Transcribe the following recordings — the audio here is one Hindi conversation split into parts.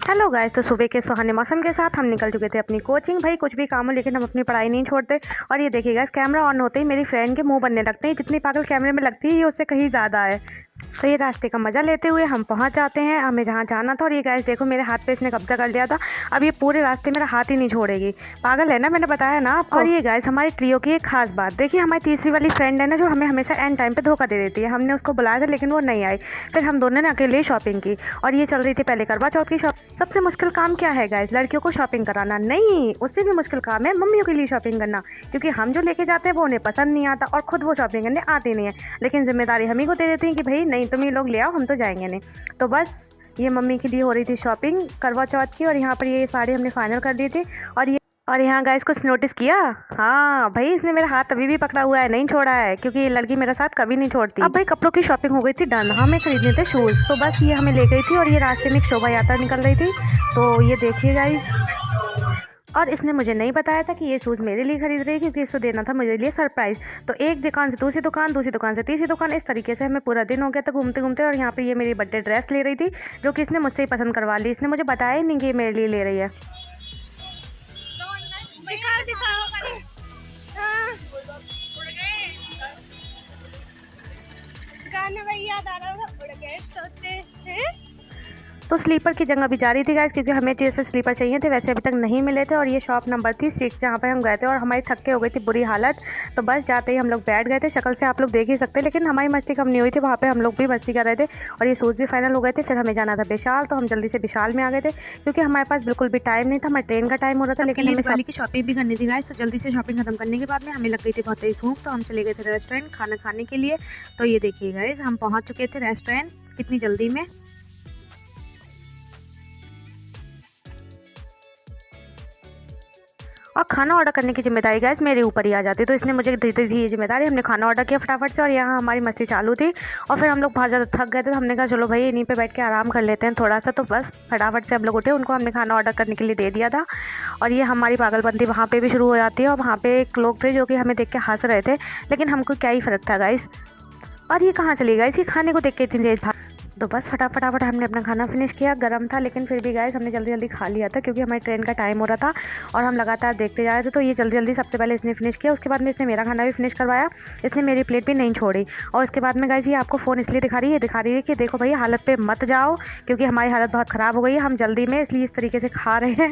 हेलो गाइस, तो सुबह के सुहाने मौसम के साथ हम निकल चुके थे अपनी कोचिंग। भाई कुछ भी काम हो लेकिन हम अपनी पढ़ाई नहीं छोड़ते। और ये देखिए गाइस, कैमरा ऑन होते ही मेरी फ्रेंड के मुंह बनने लगते हैं। जितनी पागल कैमरे में लगती है ये उससे कहीं ज़्यादा है। तो ये रास्ते का मज़ा लेते हुए हम पहुंच जाते हैं हमें जहाँ जाना था। और ये गाइस देखो, मेरे हाथ पे इसने कब्जा कर लिया था। अब ये पूरे रास्ते मेरा हाथ ही नहीं छोड़ेगी। पागल है ना, मैंने बताया ना आपको। और ये गाइस हमारी ट्रियो की एक खास बात देखिए, हमारी तीसरी वाली फ्रेंड है ना, जो हमें हमेशा एंड टाइम पे धोखा दे देती है। हमने उसको बुलाया था लेकिन वो नहीं आई। फिर हम दोनों ने अकेले शॉपिंग की और ये चल रही थी पहले करवा चौथ की शॉप। सबसे मुश्किल काम क्या है गाइस? लड़कियों को शॉपिंग कराना नहीं, उससे भी मुश्किल काम है मम्मियों के लिए शॉपिंग करना। क्योंकि हम जो लेके जाते हैं वो उन्हें पसंद नहीं आता और खुद वो शॉपिंग करने आती नहीं है। लेकिन जिम्मेदारी हम ही को दे देती हैं कि भाई नहीं, तुम ही लोग ले आओ, हम तो जाएंगे नहीं। तो बस ये मम्मी के लिए हो रही थी शॉपिंग करवा चौथ की। और यहाँ पर ये साड़ी हमने फाइनल कर दी थी। और यहाँ गाइस कुछ नोटिस किया? हाँ भाई, इसने मेरा हाथ अभी भी पकड़ा हुआ है, नहीं छोड़ा है। क्योंकि ये लड़की मेरा साथ कभी नहीं छोड़ती। अब भाई कपड़ों की शॉपिंग हो गई थी डन, हमें खरीदने थे शूज़। तो बस ये हमें ले गई थी और ये रास्ते में एक शोभा यात्रा निकल रही थी। तो ये देखिए गाइस, और इसने मुझे नहीं बताया था कि ये शूज़ मेरे लिए खरीद रही है, क्योंकि इसको देना था मेरे लिए सरप्राइज़। तो एक दुकान से दूसरी दुकान, दूसरी दुकान से तीसरी दुकान, इस तरीके से हमें पूरा दिन हो गया था घूमते घूमते। और यहाँ पे ये मेरी बर्थडे ड्रेस ले रही थी, जो कि इसने मुझसे ही पसंद करवा ली। इसने मुझे बताया ही नहीं कि ये मेरे लिए ले रही है। याद आ रहा होगा, उड़ गए सोते हैं। तो स्लीपर की जगह भी जा रही थी गाइस, क्योंकि हमें जैसे स्लीपर चाहिए थे वैसे अभी तक नहीं मिले थे। और ये शॉप नंबर थी 6 जहाँ पर हम गए थे। और हमारी थक के हो गई थी बुरी हालत। तो बस जाते ही हम लोग बैठ गए थे। शक्ल से आप लोग देख ही सकते हैं, लेकिन हमारी मस्ती कम नहीं हुई थी। वहाँ पे हम लोग भी मस्ती कर रहे थे और ये शूज़ भी फाइनल हो गए थे। फिर हमें जाना था विशाल, तो हम जल्दी से विशाल में आ गए थे क्योंकि हमारे पास बिल्कुल भी टाइम नहीं था। हमारे ट्रेन का टाइम हो रहा था, लेकिन हमें वाली की शॉपिंग भी करनी थी गाइस। तो जल्दी से शॉपिंग खत्म करने के बाद में हमें लग गई थी बहुत तेज भूख। तो हम चले गए थे रेस्टोरेंट खाना खाने के लिए। तो ये देखिए गाइस, हम पहुँच चुके थे रेस्टोरेंट कितनी जल्दी में। और खाना ऑर्डर करने की जिम्मेदारी गाइस मेरे ऊपर ही आ जाती। तो इसने मुझे दे दी थी ये जिम्मेदारी। हमने खाना ऑर्डर किया फटाफट से और यहाँ हमारी मस्ती चालू थी। और फिर हम लोग बहुत ज़्यादा थक गए थे, तो हमने कहा चलो भाई इन्हीं पे बैठ के आराम कर लेते हैं थोड़ा सा। तो बस फटाफट से हम लोग उठे, उनको हमने खाना ऑर्डर करने के लिए दे दिया था। और ये हमारी पागलबंदी वहाँ पर भी शुरू हो जाती है। और वहाँ पर एक लोग थे जो कि हमें देख के हंस रहे थे, लेकिन हमको क्या ही फ़र्क था गाइस। और ये कहाँ चली गई? इसी खाने को देख के इतनी तेज भाग। तो बस फटाफट हमने अपना खाना फिनिश किया। गरम था लेकिन फिर भी गाइस हमने जल्दी जल्दी खा लिया था, क्योंकि हमारी ट्रेन का टाइम हो रहा था और हम लगातार देखते जा रहे थे। तो ये जल्दी जल्दी सबसे पहले इसने फिनिश किया, उसके बाद में इसने मेरा खाना भी फिनिश करवाया। इसने मेरी प्लेट भी नहीं छोड़ी। और उसके बाद में गाइस ये आपको फ़ोन इसलिए दिखा रही है कि देखो भैया हालत पे मत जाओ, क्योंकि हमारी हालत बहुत ख़राब हो गई है। हम जल्दी में इसलिए इस तरीके से खा रहे हैं।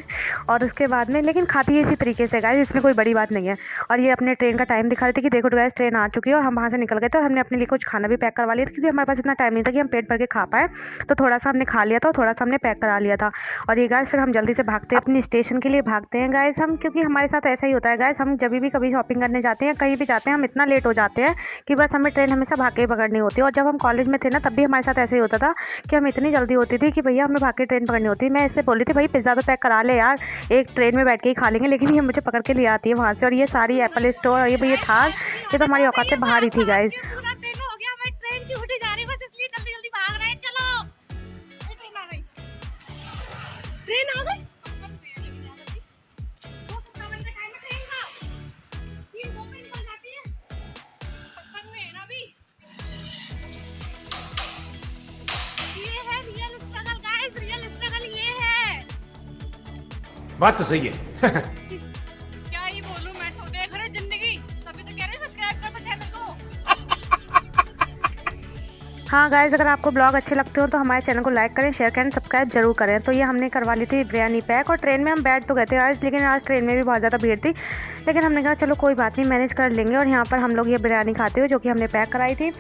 और उसके बाद में लेकिन खाती है इसी तरीके से गाइस, इसमें कोई बड़ी बात नहीं है। और ये अपने ट्रेन का टाइम दिखा रही थी कि देखो गाइस ट्रेन आ चुकी है। और हम वहाँ से निकल गए थे और हमने अपने लिए कुछ खाना भी पैक करवा लिया था, क्योंकि हमारे पास इतना टाइम नहीं था कि हम पेट भर के खा पाए। तो थोड़ा सा हमने खा लिया था और थोड़ा सा हमने पैक करा लिया था। और ये गाइस फिर हम जल्दी से भागते हैं अपनी स्टेशन के लिए भागते हैं गाइस हम, क्योंकि हमारे साथ ऐसा ही होता है गाइस। हम जब भी कभी शॉपिंग करने जाते हैं, कहीं भी जाते हैं, हम इतना लेट हो जाते हैं कि बस हमें ट्रेन हमेशा भाग के ही पकड़नी होती है। और जब हम कॉलेज में थे ना, तब भी हमारे साथ ऐसे ही होता था कि हम इतनी जल्दी होती थी कि भैया हमें भाग के ट्रेन पकड़नी होती है। मैं इससे बोली थी भाई पिज़्ज़ा तो पैक करा ले यार, एक ट्रेन में बैठ के ही खा लेंगे। लेकिन ये मुझे पकड़ के ले आती है वहाँ से। और ये सारी एप्पल स्टोर और ये भैया था, ये तो हमारी औकात से बाहर ही थी गाइस। ट्रेन आ गई। बात तो सही है। क्या ही बोलूं, मैं तो देख रहे जिंदगी, तभी तो कह रहे सब्सक्राइब कर दो चैनल को। हाँ गाइस, अगर आपको ब्लॉग अच्छे लगते हो तो हमारे चैनल को लाइक करें, शेयर करें, सब्सक्राइब जरूर करें। तो ये हमने करवा ली थी बिरयानी पैक। और ट्रेन में हम बैठ तो गए थे गाइस, लेकिन आज ट्रेन में भी बहुत ज़्यादा भीड़ थी। लेकिन हमने कहा चलो कोई बात नहीं, मैनेज कर लेंगे। और यहाँ पर हम लोग ये बिरयानी खाते हुए, जो कि हमने पैक कराई थी।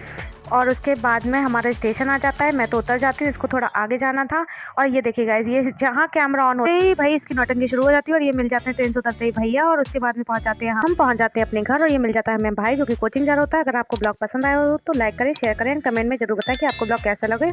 और उसके बाद में हमारा स्टेशन आ जाता है, मैं तो उतर जाती हूँ, इसको थोड़ा आगे जाना था। और ये देखिए गाइस, ये जहाँ कैमरा ऑन होते ही भाई इसकी नौटंकी शुरू हो जाती है। और ये मिल जाते हैं ट्रेन से उतरते ही भैया। और उसके बाद में पहुँच जाते हैं हम पहुँच जाते हैं अपने घर। और ये मिल जाता है हमें भाई, जो कि कोचिंग जा रहा होता है। अगर आपको ब्लॉग पसंद आया हो तो लाइक करें, शेयर करें, कमेंट में जरूर बताएं कि आपको ब्लॉग कैसा लगे।